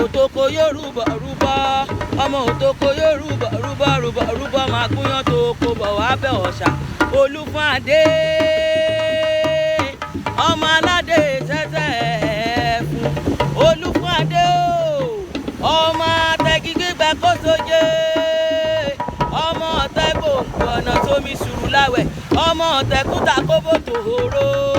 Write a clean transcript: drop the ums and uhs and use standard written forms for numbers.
òtòkò Yorùbá rúbọ ọmọ òtòkò Yorùbá rúbọ máa gúnyán tó kó bọ̀ wá bẹ̀ ọ̀ṣà Olúfúnadé ọmọ aládé tẹ́tẹ́ fún Olúfúnadé o ọmọ àtẹ̀gí gbígbà kó sóje ọmọ ọ̀tẹ̀ gbòǹgbò ọ̀nà tómi sùúrù láwẹ̀ ọmọ ọ̀tẹ̀ kúta kóbó tòhóró.